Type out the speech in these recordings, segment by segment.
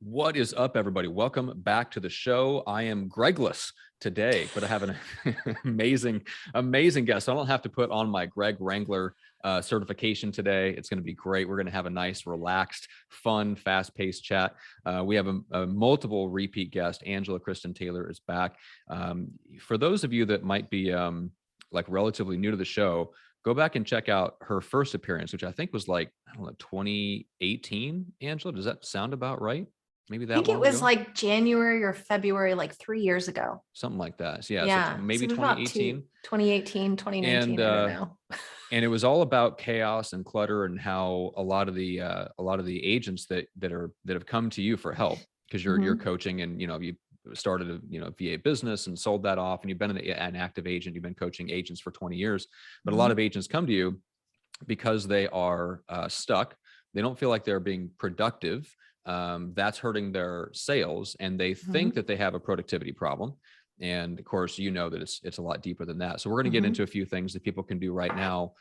What is up, everybody? Welcome back to the show. I am Gregless today, but I have an amazing guest. I don't have to put on my Greg Wrangler certification today. It's going to be great. We're going to have a nice, relaxed, fun, fast-paced chat. We have a multiple repeat guest. Kristen Taylor is back. For those of you that might be like relatively new to the show, go back and check out her first appearance, which I think was like, I don't know, 2018. Angela, does that sound about right? Maybe I that think it long was ago, like January or February, like 3 years ago. something like that. So yeah, so Yeah. So maybe it was about 2018, 2018, 2019. and I don't know. and it was all about chaos and clutter and how a lot of the agents that have come to you for help because you're Mhm. coaching, and you started a VA business and sold that off, and you've been an active agent. You've been coaching agents for 20 years, but a lot of Mhm. agents come to you because they are stuck. They don't feel like they're being productive. That's hurting their sales, and they think Mhm. that they have a productivity problem. And of course, you know that it's a lot deeper than that. So we're going to get into Mhm. a few things that people can do right now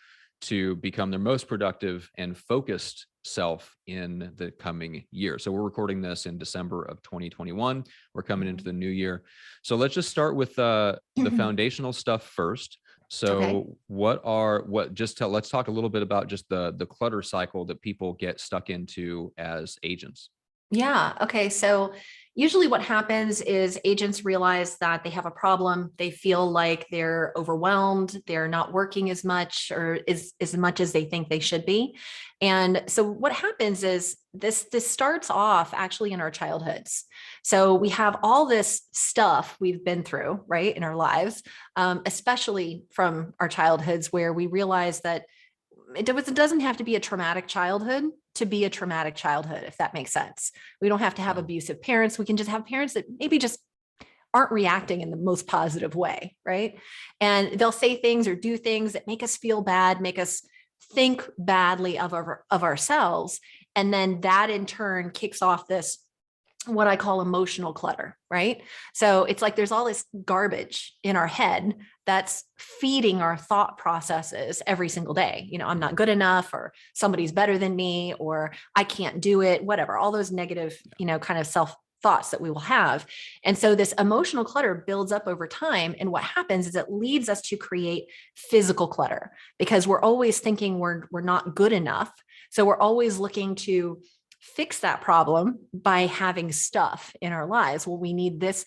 to become their most productive and focused self in the coming year. So we're recording this in December of 2021. We're coming into the new year. So let's just start with the Mhm. foundational stuff first. Okay. So let's talk a little bit about just the clutter cycle that people get stuck into as agents. Yeah. Okay. So usually what happens is agents realize that they have a problem. They feel like they're overwhelmed. They're not working as much or as much as they think they should be. And so what happens is this starts off actually in our childhoods. So we have all this stuff we've been through, right, in our lives, especially from our childhoods, where we realize that it doesn't have to be a traumatic childhood to be a traumatic childhood, if that makes sense. We don't have to have Yeah. abusive parents. We can just have parents that maybe just aren't reacting in the most positive way, right? And they'll say things or do things that make us feel bad, make us think badly of ourselves. And then that in turn kicks off this what I call emotional clutter, right? So it's like there's all this garbage in our head that's feeding our thought processes every single day. I'm not good enough, or somebody's better than me, or I can't do it, whatever, all those negative, kind of self thoughts that we will have. And so this emotional clutter builds up over time. And what happens is it leads us to create physical clutter because we're always thinking we're not good enough. So we're always looking to fix that problem by having stuff in our lives. Well, we need this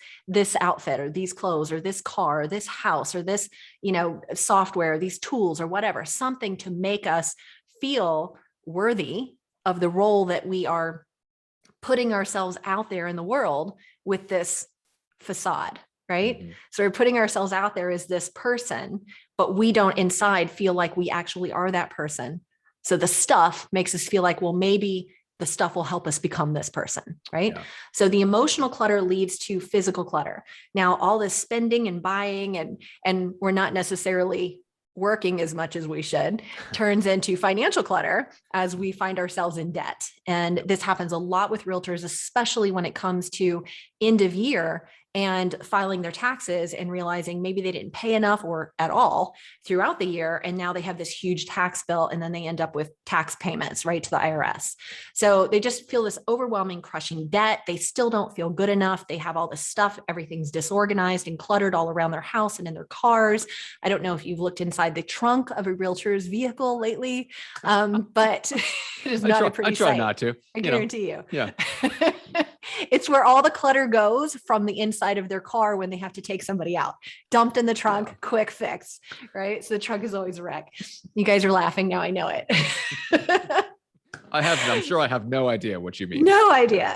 outfit or these clothes or this car or this house or this, software, these tools or whatever, something to make us feel worthy of the role that we are putting ourselves out there in the world with this facade, right? Mhm. So we're putting ourselves out there as this person, but we don't inside feel like we actually are that person. So the stuff makes us feel like, well, maybe the stuff will help us become this person, right? Yeah. So the emotional clutter leads to physical clutter. Now, all this spending and buying and we're not necessarily working as much as we should turns into financial clutter as we find ourselves in debt. And this happens a lot with realtors, especially when it comes to end of year and filing their taxes and realizing maybe they didn't pay enough or at all throughout the year. And now they have this huge tax bill, and then they end up with tax payments right to the IRS. So they just feel this overwhelming, crushing debt. They still don't feel good enough. They have all this stuff. Everything's disorganized and cluttered all around their house and in their cars. I don't know if you've looked inside the trunk of a realtor's vehicle lately, but it is not a I pretty try sight. not to, I guarantee you. yeah. It's where all the clutter goes from the inside of their car when they have to take somebody out. Dumped in the trunk, Yeah. quick fix, right? So the trunk is always a wreck. You guys are laughing now. I know it. I'm sure I have no idea what you mean. No idea.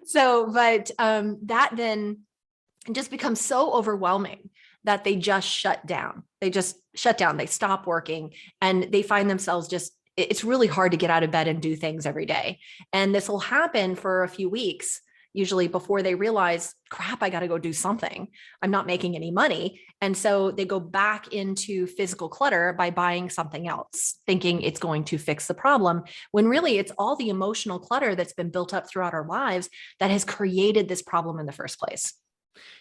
So, but that then just becomes so overwhelming that they just shut down. They just shut down. They stop working and they find themselves just, it's really hard to get out of bed and do things every day. And this will happen for a few weeks, usually before they realize, crap, I got to go do something. I'm not making any money. And so they go back into physical clutter by buying something else, thinking it's going to fix the problem, when really it's all the emotional clutter that's been built up throughout our lives that has created this problem in the first place.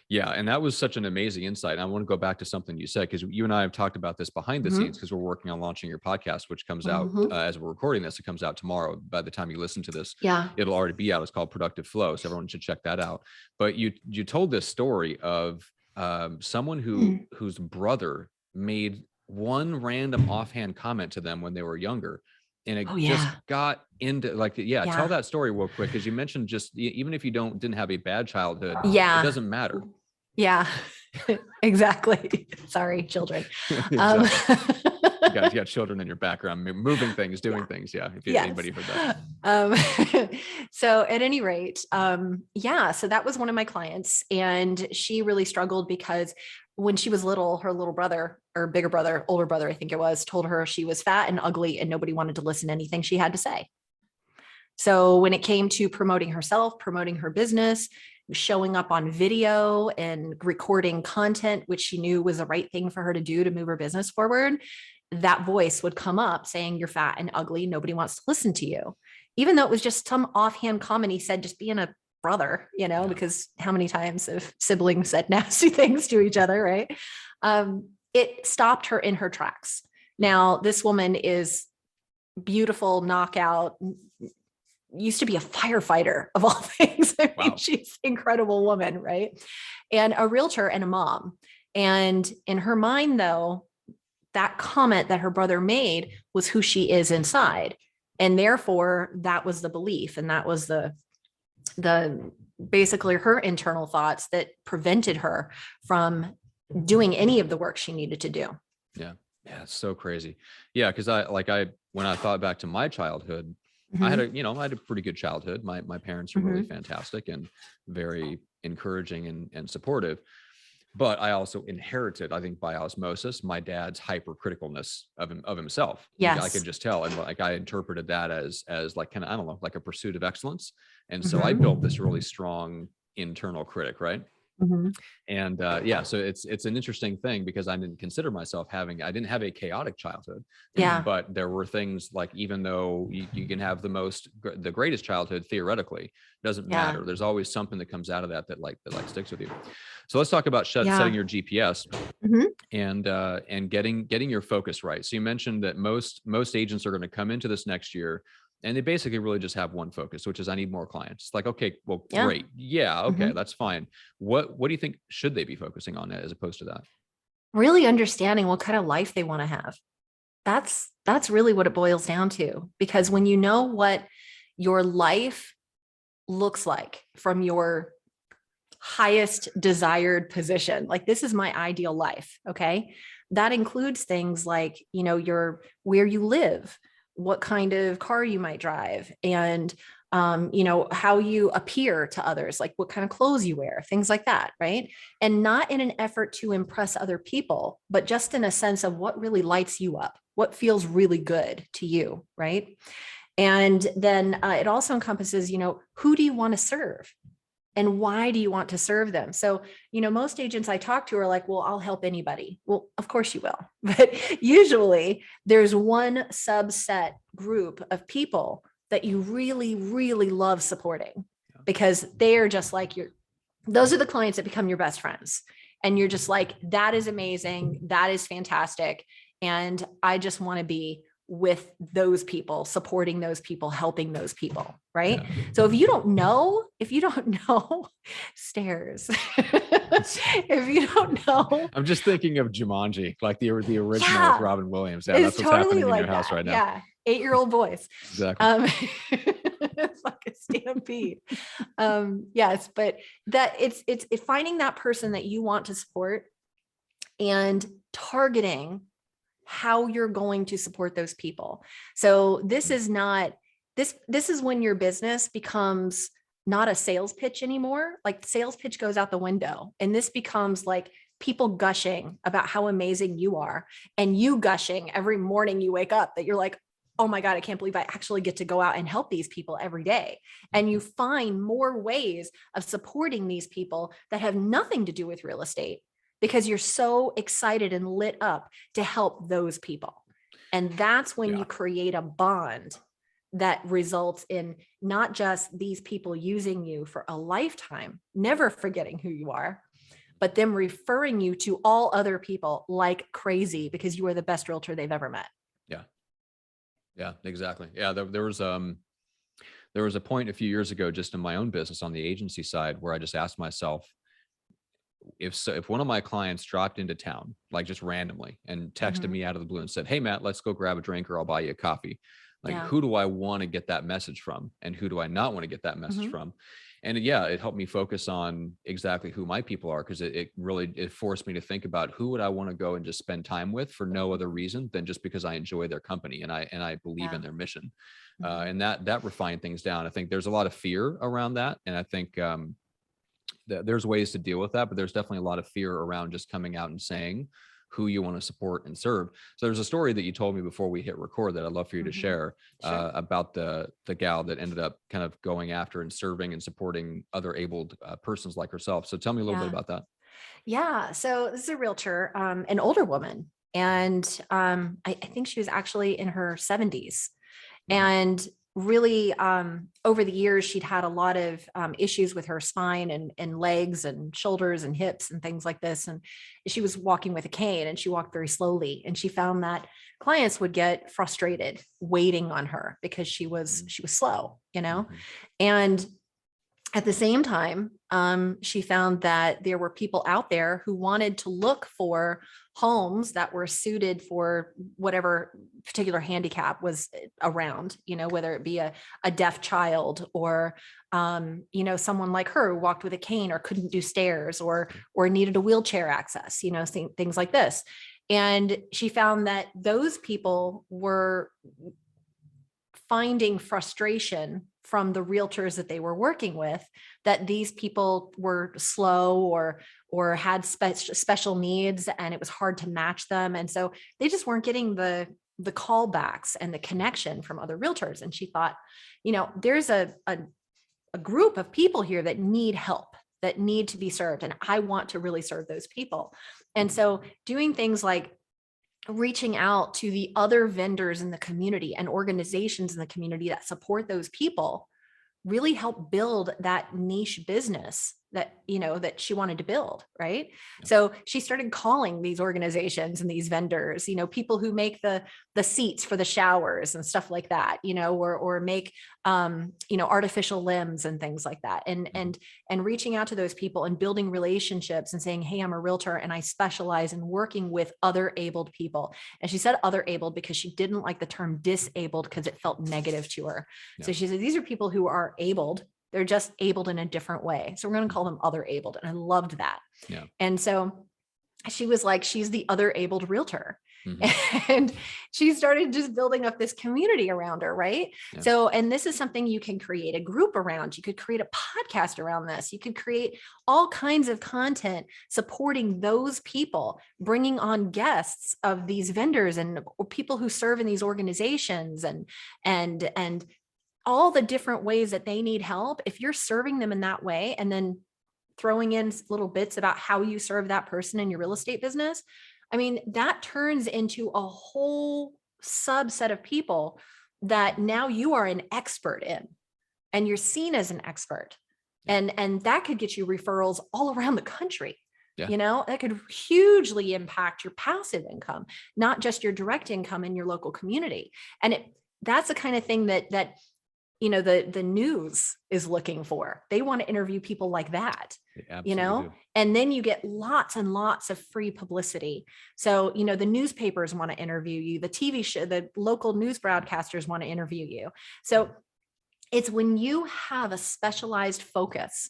Yeah. And that was such an amazing insight. And I want to go back to something you said, because you and I have talked about this behind the scenes, Mhm. because we're working on launching your podcast, which comes out Mhm. as we're recording this. It comes out tomorrow. By the time you listen to this, Yeah. it'll already be out. It's called Productive Flow. So everyone should check that out. But you told this story of someone Mm. whose brother made one random offhand comment to them when they were younger. And it Oh just yeah. got into like, yeah, tell Yeah. that story real quick. Cause you mentioned just even if you didn't have a bad childhood, it Yeah. doesn't matter. Yeah. Exactly. Sorry, children. Um, Exactly. You got children in your background moving things, doing yeah. things. Yeah. If Yes. anybody heard that. Um, so at any rate, yeah, so that was one of my clients, and she really struggled because when she was little, her little brother or bigger brother, older brother, I think it was, told her she was fat and ugly and nobody wanted to listen to anything she had to say. So when it came to promoting herself, promoting her business, showing up on video and recording content, which she knew was the right thing for her to do to move her business forward, that voice would come up saying, "You're fat and ugly. Nobody wants to listen to you." Even though it was just some offhand comment he said, just being a brother, Yeah. because how many times have siblings said nasty things to each other, right? It stopped her in her tracks. Now, this woman is beautiful, knockout, used to be a firefighter of all things. I mean, Wow. she's an incredible woman, right? And a realtor and a mom. And in her mind, though, that comment that her brother made was who she is inside. And therefore, that was the belief. And that was the basically her internal thoughts that prevented her from doing any of the work she needed to do. Yeah. Yeah. It's so crazy. Yeah. Cause when I thought back to my childhood, Mhm. I had a pretty good childhood. My parents were really Mhm. fantastic and very encouraging and supportive. But I also inherited, I think by osmosis, my dad's hypercriticalness of himself. I could Yes. just tell. And like, I interpreted that as like kind of, I don't know, like a pursuit of excellence. And so I built this really Mhm. strong internal critic, right? Mhm. And yeah, so it's an interesting thing because I didn't consider myself I didn't have a chaotic childhood. Yeah. But there were things like, even though you can have the greatest childhood theoretically, doesn't Yeah. matter. There's always something that comes out of that sticks with you. So let's talk about setting Yeah. your GPS Mhm. and getting your focus right. So you mentioned that most agents are going to come into this next year and they basically really just have one focus, which is, I need more clients. It's like, okay, well, Yeah. great. Yeah, okay, Mhm. that's fine. What do you think should they be focusing on as opposed to that? Really understanding what kind of life they want to have. That's really what it boils down to. Because when you know what your life looks like from your highest desired position, like this is my ideal life, okay? That includes things like, your where you live, what kind of car you might drive, and how you appear to others, like what kind of clothes you wear, things like that, right? And not in an effort to impress other people, but just in a sense of what really lights you up, what feels really good to you, right? And then it also encompasses, who do you want to serve? And why do you want to serve them? So, most agents I talk to are like, well, I'll help anybody. Well, of course you will. But usually there's one subset group of people that you really, really love supporting because they are just like those are the clients that become your best friends. And you're just like, that is amazing. That is fantastic. And I just want to be with those people, supporting those people, helping those people. Right. Yeah. So if you don't know, stairs. If you don't know, I'm just thinking of Jumanji, like the original with yeah, Robin Williams. Yeah, it's that's what's totally happening in your like house that. right now. Yeah. 8-year-old voice. Exactly. It's like a stampede. Yes, but that it's finding that person that you want to support and targeting how you're going to support those people. So this is not this is when your business becomes not a sales pitch anymore. Like the sales pitch goes out the window and this becomes like people gushing about how amazing you are and you gushing every morning you wake up that you're like, oh my God, I can't believe I actually get to go out and help these people every day. And you find more ways of supporting these people that have nothing to do with real estate because you're so excited and lit up to help those people. And that's when you Yeah. create a bond that results in not just these people using you for a lifetime, never forgetting who you are, but them referring you to all other people like crazy because you are the best realtor they've ever met. Yeah. Yeah, exactly. Yeah. There was a point a few years ago, just in my own business on the agency side, where I just asked myself, if one of my clients dropped into town, like just randomly, and texted Mhm. me out of the blue and said, "Hey Matt, let's go grab a drink or I'll buy you a coffee." Like, Yeah. who do I want to get that message from? And who do I not want to get that message Mhm. from? And yeah, it helped me focus on exactly who my people are, because it really, it forced me to think about who would I want to go and just spend time with for no other reason than just because I enjoy their company and I believe in Yeah. their mission. Mhm. And that refined things down. I think there's a lot of fear around that. And I think there's ways to deal with that, but there's definitely a lot of fear around just coming out and saying who you want to support and serve. So there's a story that you told me before we hit record that I'd love for you to Mhm. share, Sure. about the gal that ended up kind of going after and serving and supporting other abled persons like herself. So tell me a little bit Yeah. about that. Yeah. So this is a realtor, an older woman. And I think she was actually in her 70s. Wow. And really, over the years, she'd had a lot of issues with her spine and legs and shoulders and hips and things like this. And she was walking with a cane and she walked very slowly. And she found that clients would get frustrated waiting on her because she was slow, you know? Mm-hmm. And at the same time, she found that there were people out there who wanted to look for homes that were suited for whatever particular handicap was around, whether it be a deaf child or, someone like her who walked with a cane or couldn't do stairs or needed a wheelchair access, things like this. And she found that those people were finding frustration from the realtors that they were working with, that these people were slow or had special needs and it was hard to match them, and so they just weren't getting the callbacks and the connection from other realtors. And she thought, there's a group of people here that need help, that need to be served, and I want to really serve those people. And so doing things like reaching out to the other vendors in the community and organizations in the community that support those people really help build that niche business that she wanted to build, right? Yeah. So she started calling these organizations and these vendors, people who make the seats for the showers and stuff like that, or make artificial limbs and things like that, and Mm-hmm. and reaching out to those people and building relationships and saying, hey, I'm a realtor and I specialize in working with other abled people. And she said other abled because she didn't like the term disabled because it felt negative to her. Yeah. So she said, these are people who are abled. They're just abled in a different way. So we're going to call them other abled. And I loved that. Yeah. And so she was like, she's the other abled realtor. Mm-hmm. And she started just building up this community around her, right? Yeah. So, and this is something you can create a group around. You could create a podcast around this. You could create all kinds of content supporting those people, bringing on guests of these vendors and or people who serve in these organizations and all the different ways that they need help. If you're serving them in that way and then throwing in little bits about how you serve that person in your real estate business, I mean, that turns into a whole subset of people that now you are an expert in and you're seen as an expert. Yeah. And that could get you referrals all around the country. Yeah. That could hugely impact your passive income, not just your direct income in your local community. And that's the kind of thing that the news is looking for. They want to interview people like that, They absolutely do. and then you get lots and lots of free publicity. So, the newspapers want to interview you, the TV show, the local news broadcasters want to interview you. So it's when you have a specialized focus.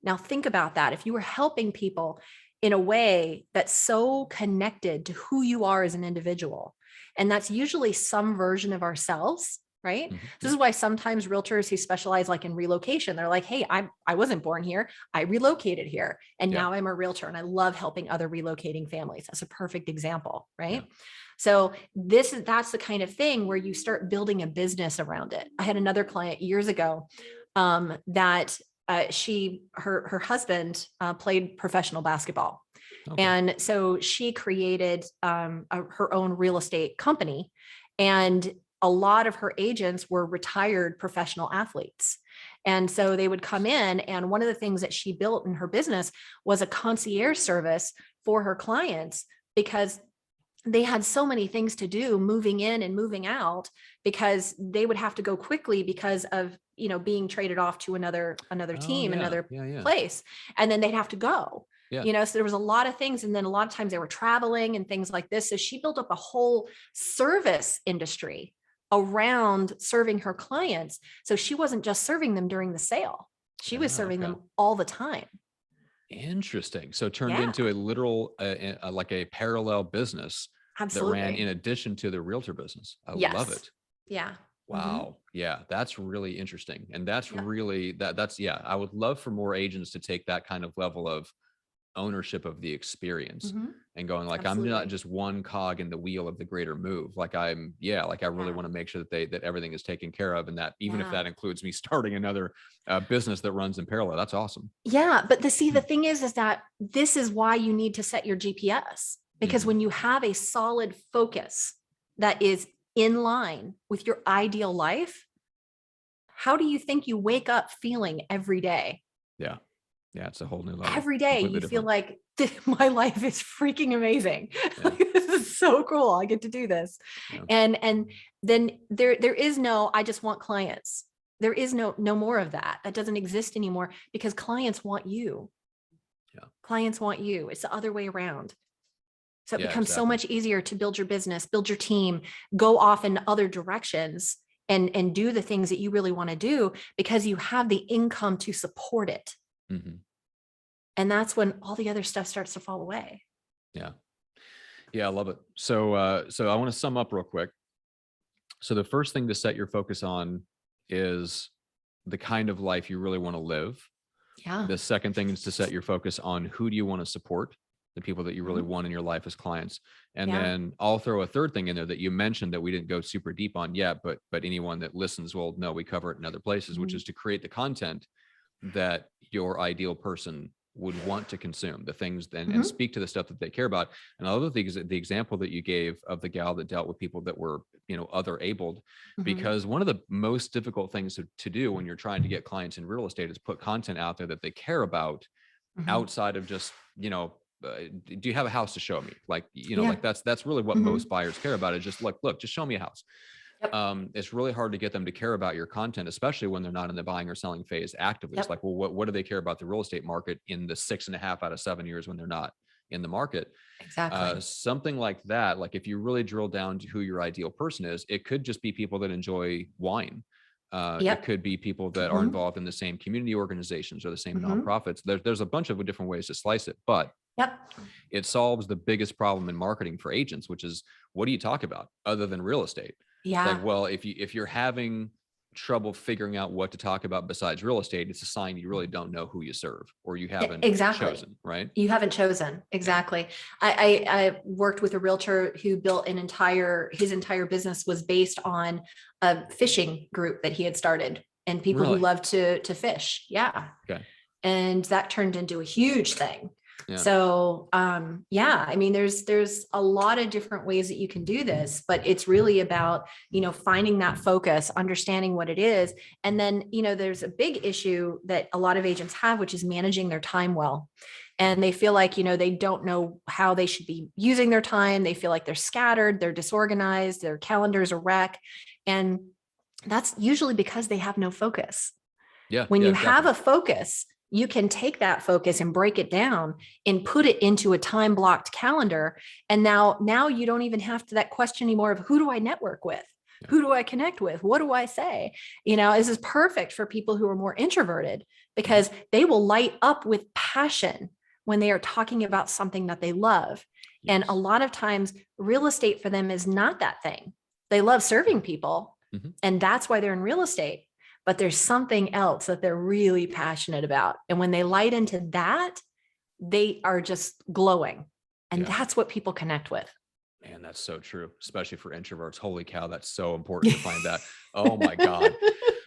Now think about that. If you were helping people in a way that's so connected to who you are as an individual, and that's usually some version of ourselves, right? Mm-hmm. This is why sometimes realtors who specialize like in relocation, they're like, hey, I wasn't born here. I relocated here and now I'm a realtor and I love helping other relocating families. That's a perfect example, right? Yeah. So that's the kind of thing where you start building a business around it. I had another client years ago that her husband played professional basketball. Okay. And so she created her own real estate company, and a lot of her agents were retired professional athletes. And so they would come in, and one of the things that she built in her business was a concierge service for her clients, because they had so many things to do moving in and moving out, because they would have to go quickly because of, being traded off to another team, another place. And then they'd have to go, so there was a lot of things. And then a lot of times they were traveling and things like this. So she built up a whole service industry around serving her clients. So she wasn't just serving them during the sale. She was serving them all the time. Interesting. So it turned into a literal, like a parallel business that ran in addition to the realtor business. I love it. Yeah. Wow. Yeah. That's really interesting. And that's really, I would love for more agents to take that kind of level of ownership of the experience and going like, I'm not just one cog in the wheel of the greater move. Like I really want to make sure that everything is taken care of. And that even if that includes me starting another business that runs in parallel, that's awesome. Yeah. But the thing is that this is why you need to set your GPS, because when you have a solid focus that is in line with your ideal life, how do you think you wake up feeling every day? Yeah. Yeah, it's a whole new level. Every day you feel like my life is freaking amazing. Like, this is so cool. I get to do this. And then there is no, I just want clients. There is no more of that. That doesn't exist anymore, because clients want you. Yeah. Clients want you. It's the other way around. So it becomes so much easier to build your business, build your team, go off in other directions and do the things that you really want to do, because you have the income to support it. And that's when all the other stuff starts to fall away. Yeah. Yeah. I love it. So I want to sum up real quick. So the first thing to set your focus on is the kind of life you really want to live. Yeah. The second thing is to set your focus on who do you want to support, the people that you really want in your life as clients. And then I'll throw a third thing in there that you mentioned that we didn't go super deep on yet, but anyone that listens will know we cover it in other places, which is to create the content that your ideal person would want to consume, the things and speak to the stuff that they care about. And other things, the example that you gave of the gal that dealt with people that were, other abled, because one of the most difficult things to do when you're trying to get clients in real estate is put content out there that they care about outside of just, do you have a house to show me? Like, like that's really what most buyers care about, is just look, just show me a house. It's really hard to get them to care about your content, especially when they're not in the buying or selling phase actively. It's like, well, what do they care about the real estate market in the 6.5 out of 7 years when they're not in the market? Exactly. Something like that. Like if you really drill down to who your ideal person is, it could just be people that enjoy wine. It could be people that are involved in the same community organizations or the same nonprofits. There's a bunch of different ways to slice it, but it solves the biggest problem in marketing for agents, which is, what do you talk about other than real estate? Yeah. Like, well, if you're having trouble figuring out what to talk about besides real estate, it's a sign you really don't know who you serve, or you haven't chosen, right? You haven't chosen. Exactly. I worked with a realtor who built his entire business was based on a fishing group that he had started, and people who love to fish. Yeah. Okay. And that turned into a huge thing. Yeah. So, I mean, there's a lot of different ways that you can do this, but it's really about, finding that focus, understanding what it is. And then, there's a big issue that a lot of agents have, which is managing their time well. And they feel like, they don't know how they should be using their time. They feel like they're scattered, they're disorganized, their calendar's a wreck. And that's usually because they have no focus. Yeah. When you have a focus, you can take that focus and break it down and put it into a time blocked calendar. And now you don't even have that question anymore of, who do I network with? Yeah. Who do I connect with? What do I say? This is perfect for people who are more introverted, because they will light up with passion when they are talking about something that they love. Yes. And a lot of times real estate for them is not that thing. They love serving people, and that's why they're in real estate. But there's something else that they're really passionate about. And when they light into that, they are just glowing. And that's what people connect with. Man, that's so true, especially for introverts. Holy cow, that's so important to find that. Oh my God.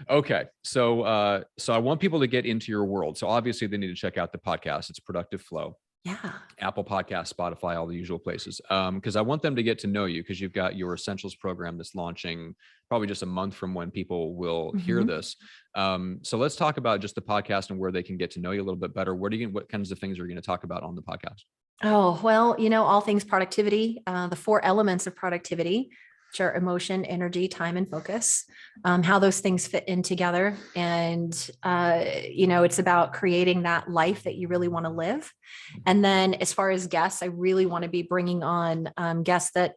Okay. So I want people to get into your world. So obviously they need to check out the podcast. It's Productive Flow. Yeah. Apple Podcasts, Spotify, all the usual places. Because I want them to get to know you, because you've got your Essentials program that's launching probably just a month from when people will hear this. So let's talk about just the podcast and where they can get to know you a little bit better. What kinds of things are you going to talk about on the podcast? Oh, well, all things productivity, the 4 elements of productivity, which are emotion, energy, time, and focus, how those things fit in together. And, it's about creating that life that you really want to live. And then as far as guests, I really want to be bringing on guests that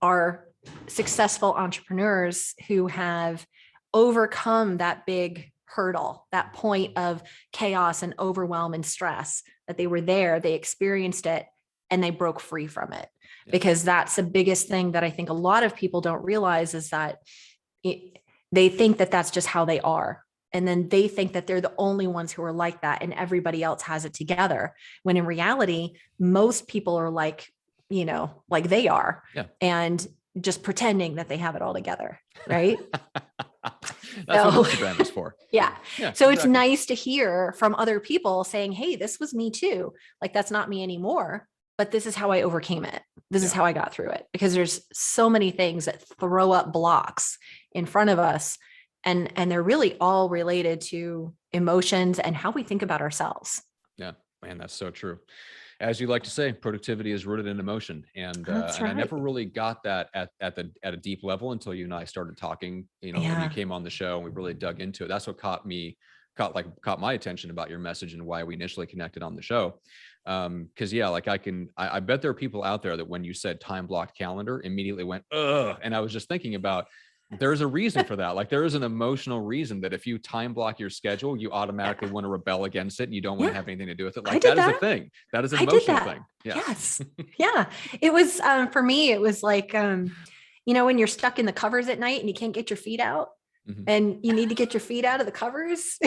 are successful entrepreneurs who have overcome that big hurdle, that point of chaos and overwhelm and stress, that they were there, they experienced it, and they broke free from it. Yeah. Because that's the biggest thing that I think a lot of people don't realize is that they think that that's just how they are. And then they think that they're the only ones who are like that and everybody else has it together. When in reality, most people are like they are. Yeah. And just pretending that they have it all together. Right. That's what Instagram is for. Yeah. So It's nice to hear from other people saying, hey, this was me too. Like, that's not me anymore, but this is how I overcame it. This is how I got through it, because there's so many things that throw up blocks in front of us. And they're really all related to emotions and how we think about ourselves. Yeah, man, that's so true. As you like to say, productivity is rooted in emotion. And I never really got that at a deep level until you and I started talking, when you came on the show and we really dug into it. That's what caught my attention about your message and why we initially connected on the show. Cause I bet there are people out there that when you said time blocked calendar immediately went, ugh. And I was just thinking about, there's a reason for that. Like, there is an emotional reason that if you time block your schedule, you automatically want to rebel against it and you don't want to have anything to do with it. Like, that is a thing. That is an emotional thing. Yes. Yeah. It was, for me, it was like, when you're stuck in the covers at night and you can't get your feet out and you need to get your feet out of the covers.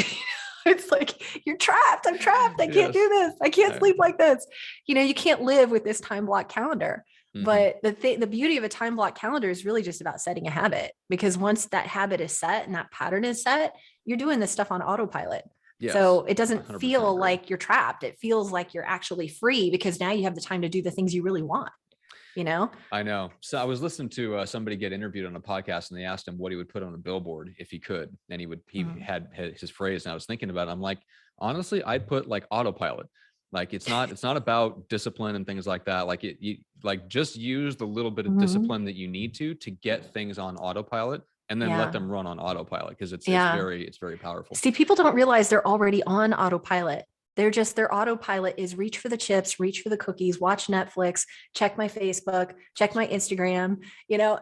It's like, you're trapped. I'm trapped. I can't do this. I can't sleep like this. You can't live with this time block calendar. But the beauty of a time block calendar is really just about setting a habit, because once that habit is set and that pattern is set, you're doing this stuff on autopilot. Yes, so it doesn't feel like you're trapped. It feels like you're actually free, because now you have the time to do the things you really want. I know. So I was listening to somebody get interviewed on a podcast, and they asked him what he would put on a billboard if he could. And he had his phrase. And I was thinking about it. I'm like, honestly, I'd put like autopilot. Like, it's not about discipline and things like that. Like, you just use the little bit of discipline that you need to get things on autopilot, and then let them run on autopilot, because it's very powerful. See, people don't realize they're already on autopilot. Their autopilot is reach for the chips, reach for the cookies, watch Netflix, check my Facebook, check my Instagram.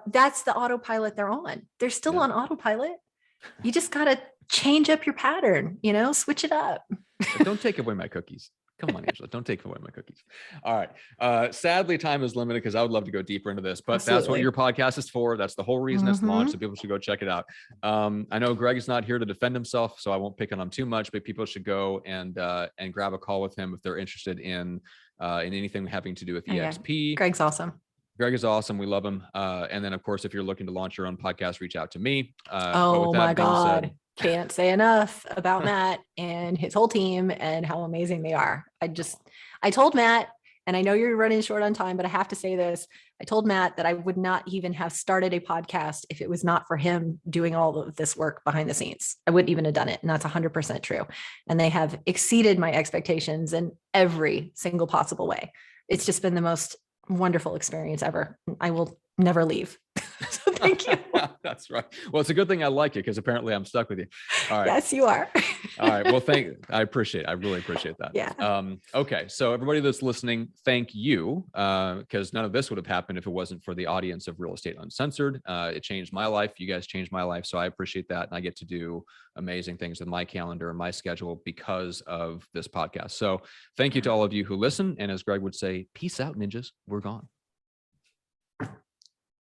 That's the autopilot they're on. They're still on autopilot. You just got to change up your pattern, switch it up. But don't take away my cookies. Come on, Angela, don't take away my cookies. All right. Sadly, time is limited, because I would love to go deeper into this, but Absolutely. That's what your podcast is for. That's the whole reason it's launched. So people should go check it out. I know Greg is not here to defend himself, so I won't pick on him too much, but people should go and grab a call with him if they're interested in anything having to do with EXP. Greg's awesome. Greg is awesome. We love him. And then, of course, if you're looking to launch your own podcast, reach out to me. Oh my God. Can't say enough about Matt and his whole team and how amazing they are. I told Matt, and I know you're running short on time, but I have to say this. I told Matt that I would not even have started a podcast if it was not for him doing all of this work behind the scenes. I wouldn't even have done it. And that's 100% true. And they have exceeded my expectations in every single possible way. It's just been the most wonderful experience ever. I will never leave. So thank you. That's right. Well, it's a good thing I like you, because apparently I'm stuck with you. All right. Yes, you are. All right. Well, I really appreciate that. Yeah. Okay. So everybody that's listening, thank you. Because none of this would have happened if it wasn't for the audience of Real Estate Uncensored. It changed my life. You guys changed my life. So I appreciate that. And I get to do amazing things with my calendar and my schedule because of this podcast. So thank you to all of you who listen. And as Greg would say, peace out, ninjas. We're gone.